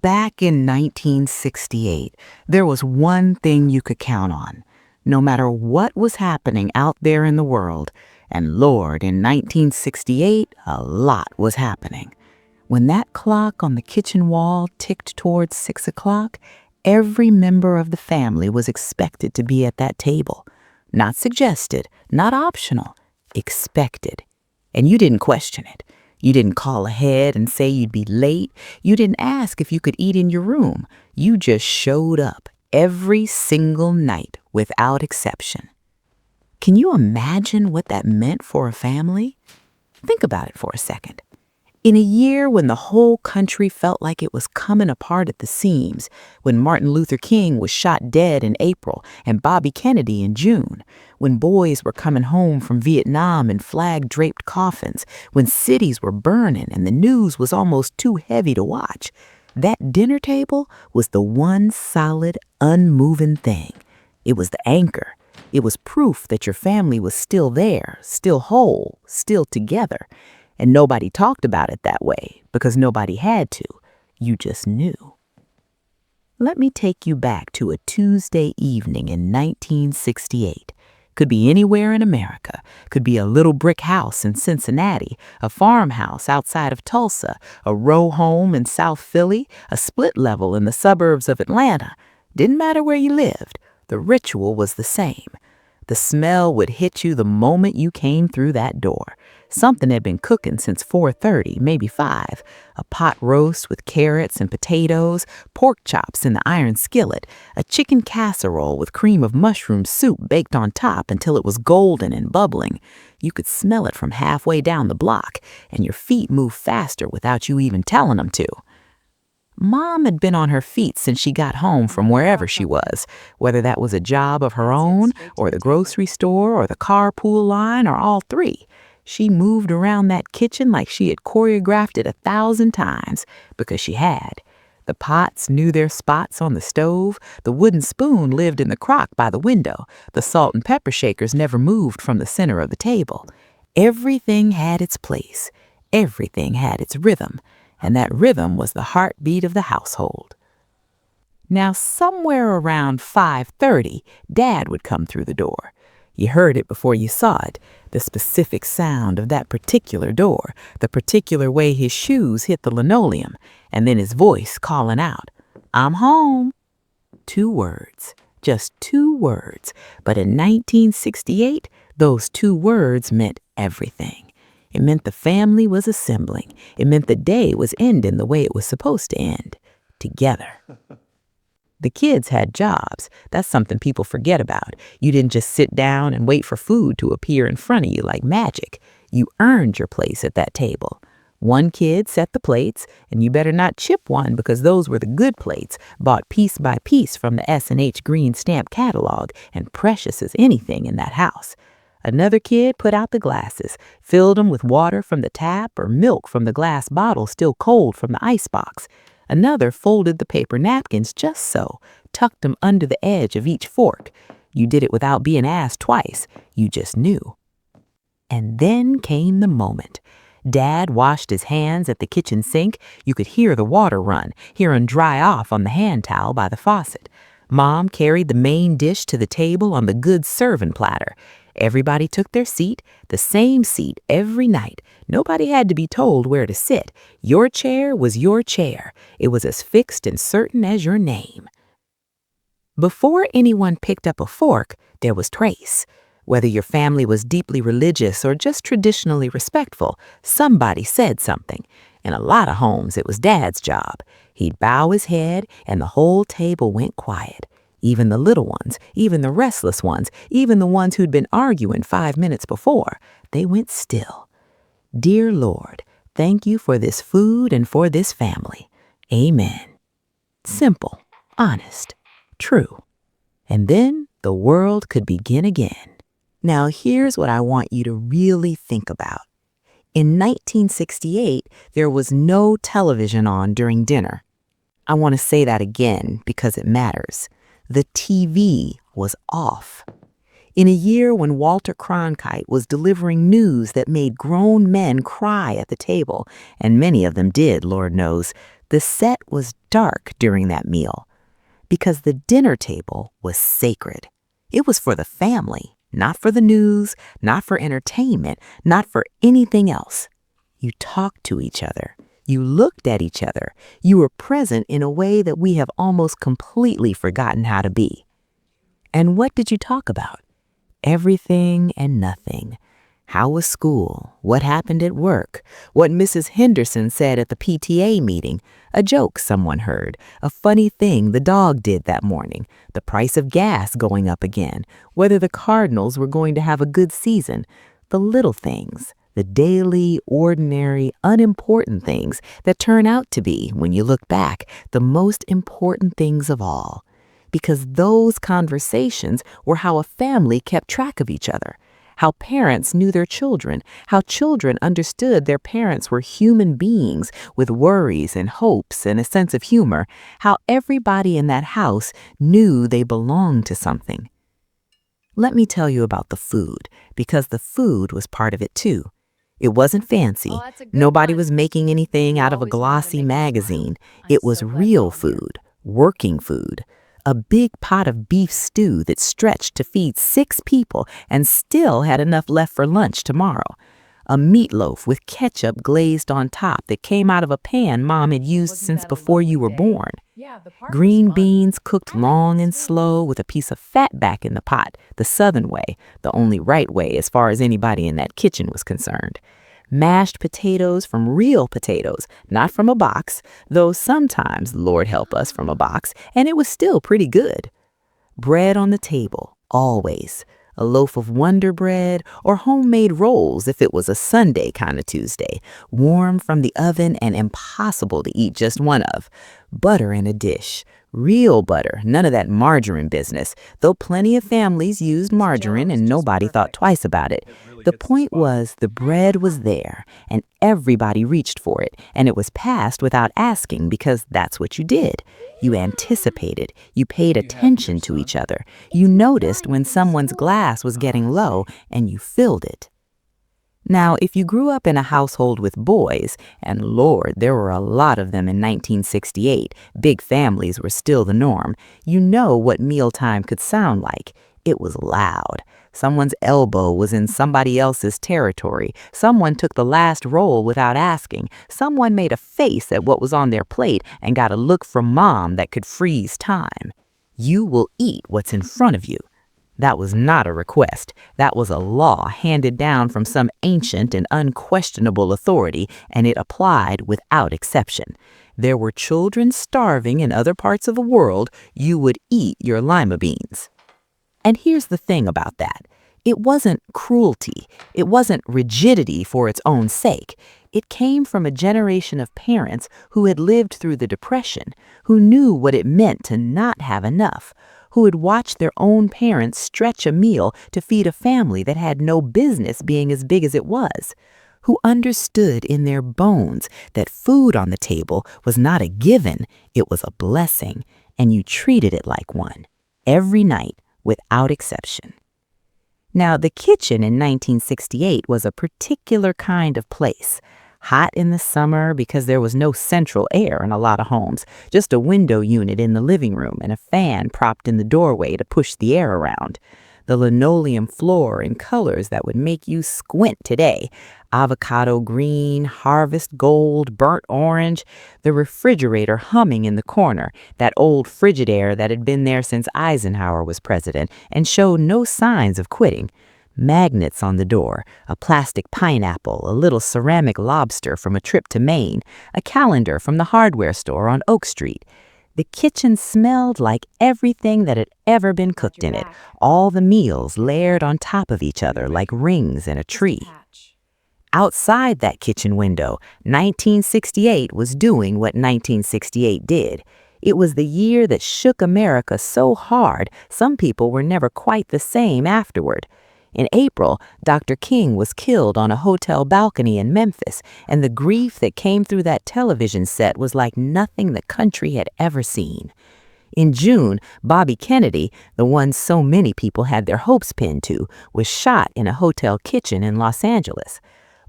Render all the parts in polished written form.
Back in 1968, there was one thing you could count on. No matter what was happening out there in the world, and Lord, in 1968, a lot was happening. When that clock on the kitchen wall ticked towards 6 o'clock, every member of the family was expected to be at that table. Not suggested, not optional, expected. And you didn't question it. You didn't call ahead and say you'd be late. You didn't ask if you could eat in your room. You just showed up every single night without exception. Can you imagine what that meant for a family? Think about it for a second. In a year when the whole country felt like it was coming apart at the seams, when Martin Luther King was shot dead in April and Bobby Kennedy in June, when boys were coming home from Vietnam in flag-draped coffins, when cities were burning and the news was almost too heavy to watch, that dinner table was the one solid, unmoving thing. It was the anchor. It was proof that your family was still there, still whole, still together. And nobody talked about it that way because nobody had to. You just knew. Let me take you back to a Tuesday evening in 1968. Could be anywhere in America. Could be a little brick house in Cincinnati, a farmhouse outside of Tulsa, a row home in South Philly, a split level in the suburbs of Atlanta. Didn't matter where you lived. The ritual was the same. The smell would hit you the moment you came through that door. Something had been cooking since 4:30, maybe 5. A pot roast with carrots and potatoes, pork chops in the iron skillet, a chicken casserole with cream of mushroom soup baked on top until it was golden and bubbling. You could smell it from halfway down the block, and your feet moved faster without you even telling them to. Mom had been on her feet since she got home from wherever she was, whether that was a job of her own, or the grocery store, or the carpool line, or all three. She moved around that kitchen like she had choreographed it 1,000 times, because she had. The pots knew their spots on the stove, the wooden spoon lived in the crock by the window, the salt and pepper shakers never moved from the center of the table. Everything had its place. Everything had its rhythm. And that rhythm was the heartbeat of the household. Now, somewhere around 5:30, Dad would come through the door. You heard it before you saw it, the specific sound of that particular door, the particular way his shoes hit the linoleum, and then his voice calling out, "I'm home." 2 words, just 2 words, but in 1968, those 2 words meant everything. It meant the family was assembling. It meant the day was ending the way it was supposed to end, together. The kids had jobs. That's something people forget about. You didn't just sit down and wait for food to appear in front of you like magic. You earned your place at that table. One kid set the plates, and you better not chip one because those were the good plates, bought piece by piece from the S&H Green Stamp catalog and precious as anything in that house. Another kid put out the glasses, filled them with water from the tap or milk from the glass bottle still cold from the icebox. Another folded the paper napkins just so, tucked them under the edge of each fork. You did it without being asked twice. You just knew. And then came the moment. Dad washed his hands at the kitchen sink. You could hear the water run, hear him dry off on the hand towel by the faucet. Mom carried the main dish to the table on the good serving platter. Everybody took their seat, the same seat every night. Nobody had to be told where to sit. Your chair was your chair. It was as fixed and certain as your name. Before anyone picked up a fork, there was trace. Whether your family was deeply religious or just traditionally respectful, somebody said something. In a lot of homes, it was Dad's job. He'd bow his head, and the whole table went quiet. Even the little ones, even the restless ones, even the ones who'd been arguing 5 minutes before, they went still. Dear Lord, thank you for this food and for this family. Amen. Simple, honest, true. And then the world could begin again. Now here's what I want you to really think about. In 1968, there was no television on during dinner. I want to say that again because it matters. The TV was off. In a year when Walter Cronkite was delivering news that made grown men cry at the table, and many of them did, Lord knows, the set was dark during that meal because the dinner table was sacred. It was for the family, not for the news, not for entertainment, not for anything else. You talked to each other. You looked at each other. You were present in a way that we have almost completely forgotten how to be. And what did you talk about? Everything and nothing. How was school? What happened at work? What Mrs. Henderson said at the PTA meeting? A joke someone heard? A funny thing the dog did that morning? The price of gas going up again? Whether the Cardinals were going to have a good season? The little things. The daily, ordinary, unimportant things that turn out to be, when you look back, the most important things of all. Because those conversations were how a family kept track of each other, how parents knew their children, how children understood their parents were human beings with worries and hopes and a sense of humor, how everybody in that house knew they belonged to something. Let me tell you about the food, because the food was part of it too. It wasn't fancy. Oh, that's a good Nobody one. was making anything You out of a always wanted to glossy make me smile. magazine. I'm It was so glad real you're here. food, working food. A big pot of beef stew that stretched to feed 6 people and still had enough left for lunch tomorrow. A meatloaf with ketchup glazed on top that came out of a pan Mom had used Wasn't since that a before you lovely were day? born. Yeah, the park was Green fun. beans cooked I like long it and too. slow with a piece of fat back in the pot, the Southern way, the only right way as far as anybody in that kitchen was concerned. Mashed potatoes from real potatoes, not from a box, though sometimes, Lord help us, from a box, and it was still pretty good. Bread on the table, always. A loaf of Wonder Bread or homemade rolls if it was a Sunday kind of Tuesday, warm from the oven and impossible to eat just one of. Butter in a dish, real butter, none of that margarine business, though plenty of families used This margarine Jell-O's and just nobody thought perfect. twice about it. It really The hits the point spot. was the bread was there and everybody reached for it, and it was passed without asking because that's what you did. You anticipated, you paid do you have here, attention to son? each other, you noticed when someone's glass was getting low, and you filled it. Now, if you grew up in a household with boys, and Lord, there were a lot of them in 1968, big families were still the norm, you know what mealtime could sound like. It was loud. Someone's elbow was in somebody else's territory. Someone took the last roll without asking. Someone made a face at what was on their plate and got a look from Mom that could freeze time. You will eat what's in front of you. That was not a request. That was a law handed down from some ancient and unquestionable authority, and it applied without exception. There were children starving in other parts of the world. You would eat your lima beans. And here's the thing about that. It wasn't cruelty. It wasn't rigidity for its own sake. It came from a generation of parents who had lived through the Depression, who knew what it meant to not have enough, who had watched their own parents stretch a meal to feed a family that had no business being as big as it was, who understood in their bones that food on the table was not a given, it was a blessing, and you treated it like one, every night, without exception. Now, the kitchen in 1968 was a particular kind of place. Hot in the summer because there was no central air in a lot of homes, just a window unit in the living room and a fan propped in the doorway to push the air around. The linoleum floor in colors that would make you squint today. Avocado green, harvest gold, burnt orange. The refrigerator humming in the corner, that old Frigidaire that had been there since Eisenhower was president and showed no signs of quitting. Magnets on the door, a plastic pineapple, a little ceramic lobster from a trip to Maine, a calendar from the hardware store on Oak Street. The kitchen smelled like everything that had ever been cooked You're in it, back. all the meals layered on top of each other like rings in a Just a tree. patch. Outside that kitchen window, 1968 was doing what 1968 did. It was the year that shook America so hard, some people were never quite the same afterward. In April, Dr. King was killed on a hotel balcony in Memphis, and the grief that came through that television set was like nothing the country had ever seen. In June, Bobby Kennedy, the one so many people had their hopes pinned to, was shot in a hotel kitchen in Los Angeles.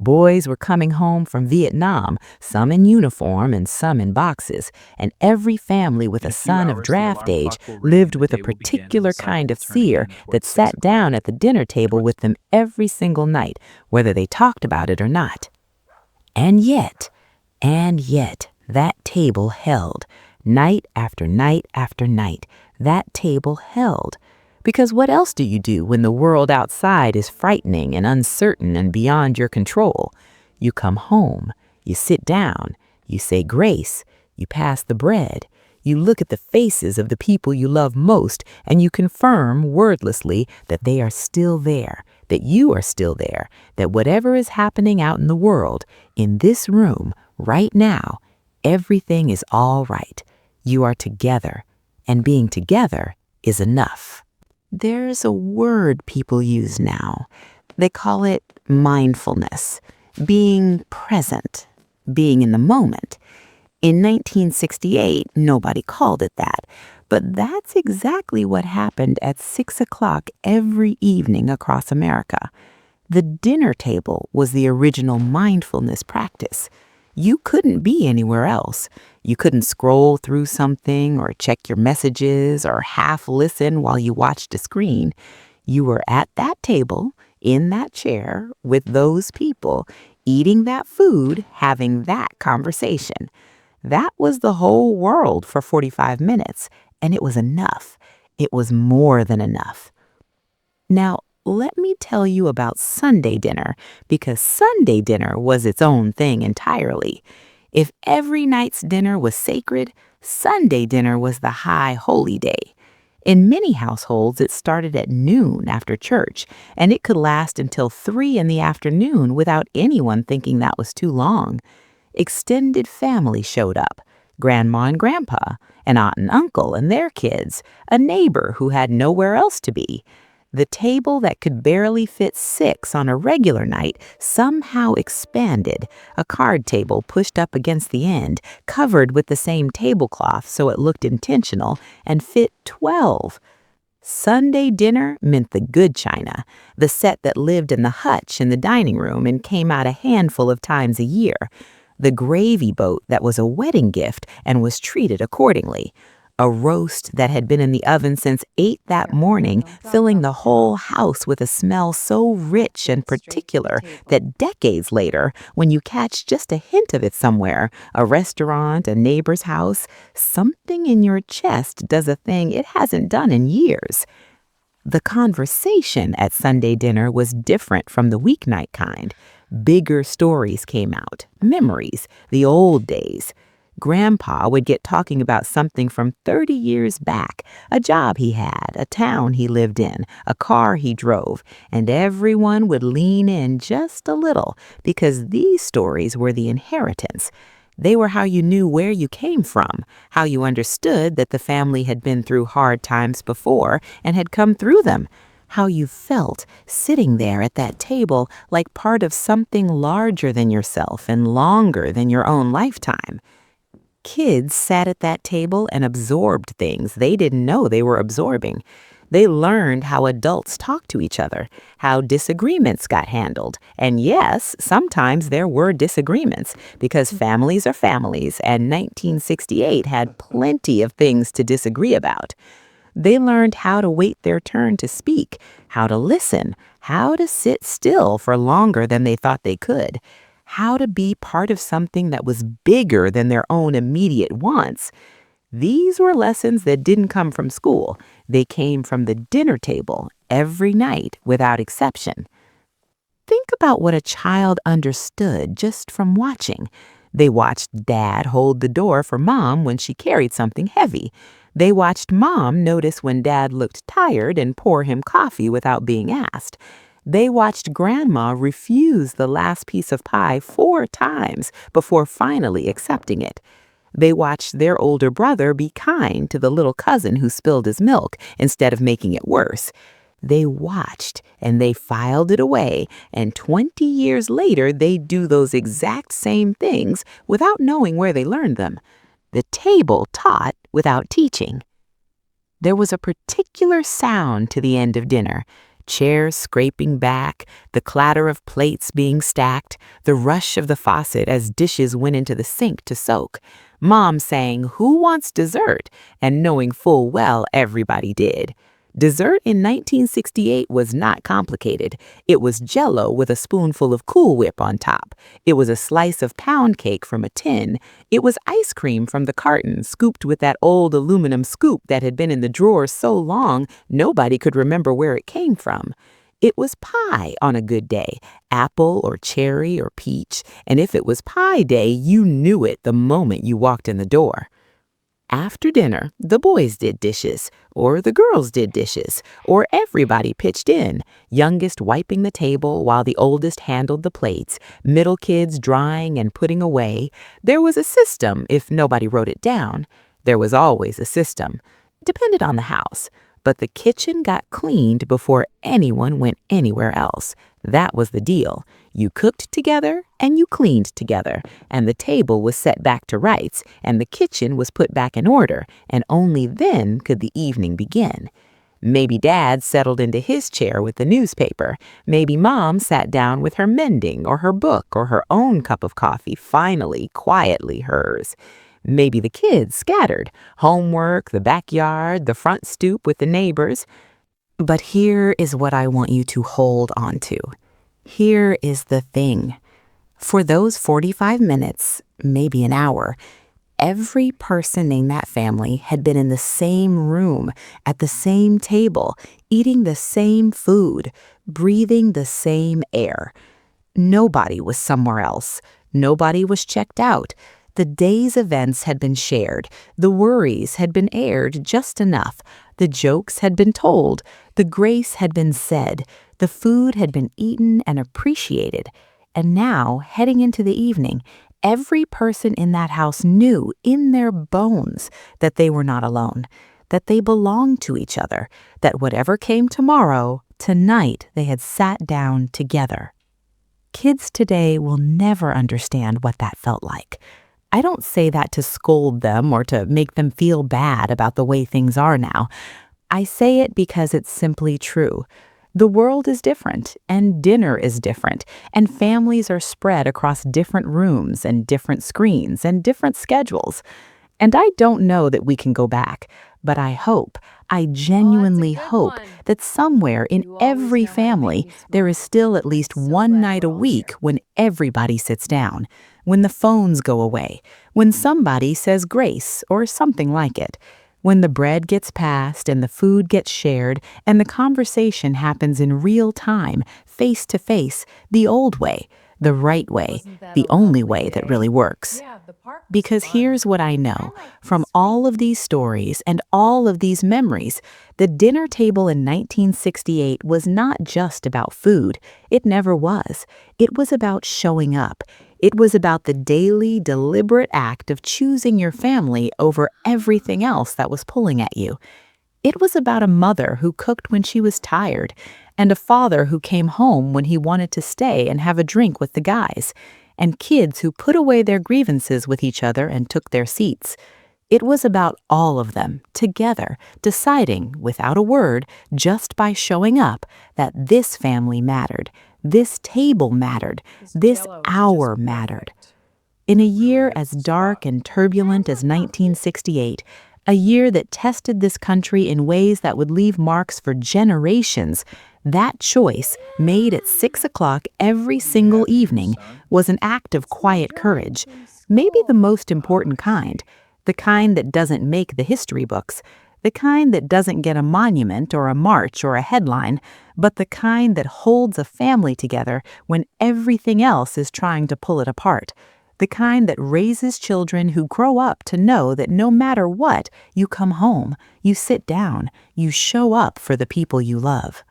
Boys were coming home from Vietnam, some in uniform and some in boxes, and every family with In a a few son of hours, the draft alarm age clock will ring lived and the with a day will begin as the particular kind cycle of of turning seer in that towards sat 6 o'clock. down at the dinner table with them every single night, whether they talked about it or not. And yet, that table held. Night after night after night, that table held. Because what else do you do when the world outside is frightening and uncertain and beyond your control? You come home, you sit down, you say grace, you pass the bread, you look at the faces of the people you love most, and you confirm wordlessly that they are still there, that you are still there, that whatever is happening out in the world, in this room, right now, everything is all right. You are together, and being together is enough. There's a word people use now. They call it mindfulness, being present, being in the moment. In 1968, nobody called it that, but that's exactly what happened at 6 o'clock every evening across America. The dinner table was the original mindfulness practice. You couldn't be anywhere else. You couldn't scroll through something or check your messages or half listen while you watched a screen. You were at that table, in that chair, with those people, eating that food, having that conversation. That was the whole world for 45 minutes, and it was enough. It was more than enough. Now, let me tell you about Sunday dinner, because Sunday dinner was its own thing entirely. If every night's dinner was sacred, Sunday dinner was the high holy day. In many households, it started at noon after church, and it could last until 3 in the afternoon without anyone thinking that was too long. Extended family showed up, grandma and grandpa, an aunt and uncle and their kids, a neighbor who had nowhere else to be. The table that could barely fit 6 on a regular night somehow expanded, a card table pushed up against the end, covered with the same tablecloth so it looked intentional, and fit 12. Sunday dinner meant the good china, the set that lived in the hutch in the dining room and came out a handful of times a year, the gravy boat that was a wedding gift and was treated accordingly, a roast that had been in the oven since 8 that morning, filling the whole house with a smell so rich and particular that decades later, when you catch just a hint of it somewhere, a restaurant, a neighbor's house, something in your chest does a thing it hasn't done in years. The conversation at Sunday dinner was different from the weeknight kind. Bigger stories came out, memories, the old days. Grandpa would get talking about something from 30 years back, a job he had, a town he lived in, a car he drove, and everyone would lean in just a little because these stories were the inheritance. They were how you knew where you came from, how you understood that the family had been through hard times before and had come through them, how you felt sitting there at that table like part of something larger than yourself and longer than your own lifetime. Kids sat at that table and absorbed things they didn't know they were absorbing. They learned how adults talk to each other, how disagreements got handled. And yes, sometimes there were disagreements because families are families, and 1968 had plenty of things to disagree about. They learned how to wait their turn to speak, how to listen, how to sit still for longer than they thought they could, how to be part of something that was bigger than their own immediate wants. These were lessons that didn't come from school. They came from the dinner table every night without exception. Think about what a child understood just from watching. They watched Dad hold the door for Mom when she carried something heavy. They watched Mom notice when Dad looked tired and pour him coffee without being asked. They watched Grandma refuse the last piece of pie 4 times before finally accepting it. They watched their older brother be kind to the little cousin who spilled his milk instead of making it worse. They watched and they filed it away, and 20 years later they'd do those exact same things without knowing where they learned them. The table taught without teaching. There was a particular sound to the end of dinner. chairs scraping back, the clatter of plates being stacked, the rush of the faucet as dishes went into the sink to soak. Mom saying, "Who wants dessert?" and knowing full well everybody did. Dessert in 1968 was not complicated. It was Jell-O with a spoonful of Cool Whip on top. It was a slice of pound cake from a tin. It was ice cream from the carton, scooped with that old aluminum scoop that had been in the drawer so long nobody could remember where it came from. It was pie on a good day, apple or cherry or peach, and if it was pie day, you knew it the moment you walked in the door. After dinner, the boys did dishes, or the girls did dishes, or everybody pitched in, youngest wiping the table while the oldest handled the plates, middle kids drying and putting away. There was a system if nobody wrote it down. There was always a system. Depended on the house. But the kitchen got cleaned before anyone went anywhere else. That was the deal. You cooked together and you cleaned together, and the table was set back to rights, and the kitchen was put back in order, and only then could the evening begin. Maybe Dad settled into his chair with the newspaper. Maybe Mom sat down with her mending or her book or her own cup of coffee, finally, quietly hers. Maybe the kids scattered, homework, the backyard, the front stoop with the neighbors. But here is what I want you to hold on to. Here is the thing. For those 45 minutes, maybe an hour, every person in that family had been in the same room, at the same table, eating the same food, breathing the same air. Nobody was somewhere else. Nobody was checked out. The day's events had been shared. The worries had been aired just enough. The jokes had been told. The grace had been said. The food had been eaten and appreciated. And now, heading into the evening, every person in that house knew in their bones that they were not alone, that they belonged to each other, that whatever came tomorrow, tonight they had sat down together. Kids today will never understand what that felt like. I don't say that to scold them or to make them feel bad about the way things are now. I say it because it's simply true. The world is different, and dinner is different, and families are spread across different rooms and different screens and different schedules. And I don't know that we can go back, but I genuinely hope that somewhere in every family there is still at least one night a week when everybody sits down, when the phones go away, when somebody says grace or something like it, when the bread gets passed and the food gets shared and the conversation happens in real time, face to face, the old way, the right way, the only way that really works. Because here's what I know from all of these stories and all of these memories, the dinner table in 1968 was not just about food. It never was. It was about showing up. It was about the daily, deliberate act of choosing your family over everything else that was pulling at you. It was about a mother who cooked when she was tired, and a father who came home when he wanted to stay and have a drink with the guys, and kids who put away their grievances with each other and took their seats. It was about all of them, together, deciding, without a word, just by showing up, that this family mattered, this table mattered, this hour mattered. In a year as dark and turbulent as 1968, a year that tested this country in ways that would leave marks for generations, that choice, made at 6 o'clock every single evening, was an act of quiet courage, maybe the most important kind, the kind that doesn't make the history books, the kind that doesn't get a monument or a march or a headline, but the kind that holds a family together when everything else is trying to pull it apart, the kind that raises children who grow up to know that no matter what, you come home, you sit down, you show up for the people you love.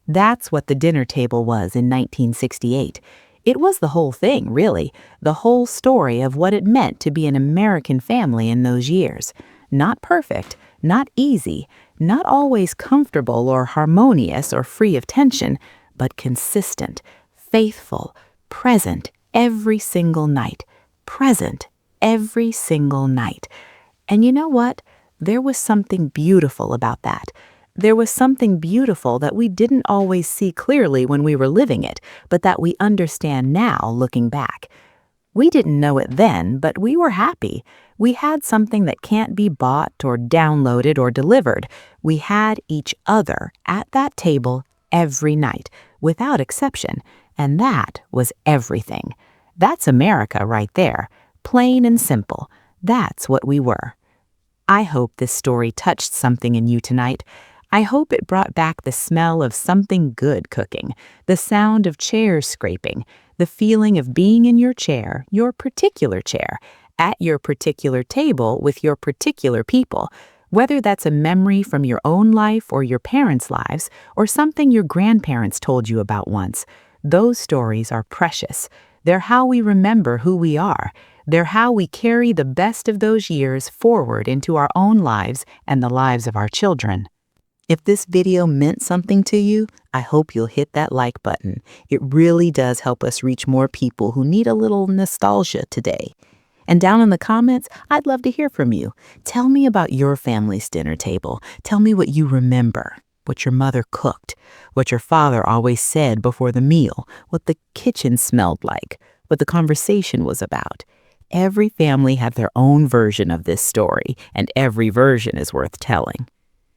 That's what the dinner table was in 1968. It was the whole thing, really, the whole story of what it meant to be an American family in those years. Not perfect, not easy, not always comfortable or harmonious or free of tension, but consistent, faithful, present every single night, present every single night. And you know what? There was something beautiful about that. There was something beautiful that we didn't always see clearly when we were living it, but that we understand now looking back. We didn't know it then, but we were happy. We had something that can't be bought or downloaded or delivered. We had each other at that table every night, without exception, and that was everything. That's America right there, plain and simple. That's what we were. I hope this story touched something in you tonight. I hope it brought back the smell of something good cooking, the sound of chairs scraping, the feeling of being in your particular chair, at your particular table with your particular people. Whether that's a memory from your own life or your parents' lives, or something your grandparents told you about once, those stories are precious. They're how we remember who we are. They're how we carry the best of those years forward into our own lives and the lives of our children. If this video meant something to you, I hope you'll hit that like button. It really does help us reach more people who need a little nostalgia today. And down in the comments, I'd love to hear from you. Tell me about your family's dinner table. Tell me what you remember, what your mother cooked, what your father always said before the meal, what the kitchen smelled like, what the conversation was about. Every family had their own version of this story, and every version is worth telling.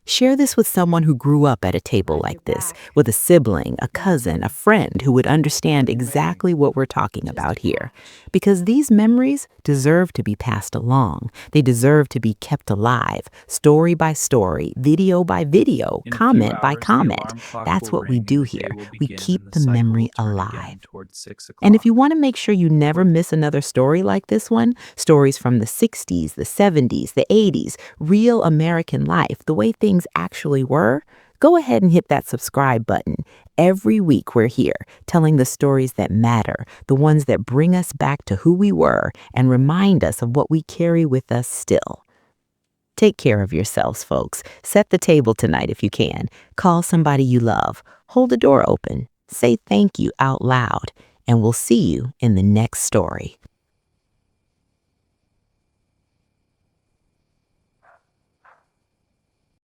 Share this with someone who grew up at a table like this, with a sibling, a cousin, a friend who would understand exactly what we're talking about here. Because these memories deserve to be passed along. They deserve to be kept alive, story by story, video by video, comment by comment. That's what we do here. We keep the memory alive. And if you want to make sure you never miss another story like this one, stories from the 60s, the 70s, the 80s, real American life, the way things actually were, go ahead and hit that subscribe button. Every week we're here telling the stories that matter, the ones that bring us back to who we were and remind us of what we carry with us still. Take care of yourselves, folks. Set the table tonight if you can. Call somebody you love. Hold the door open. Say thank you out loud. And we'll see you in the next story.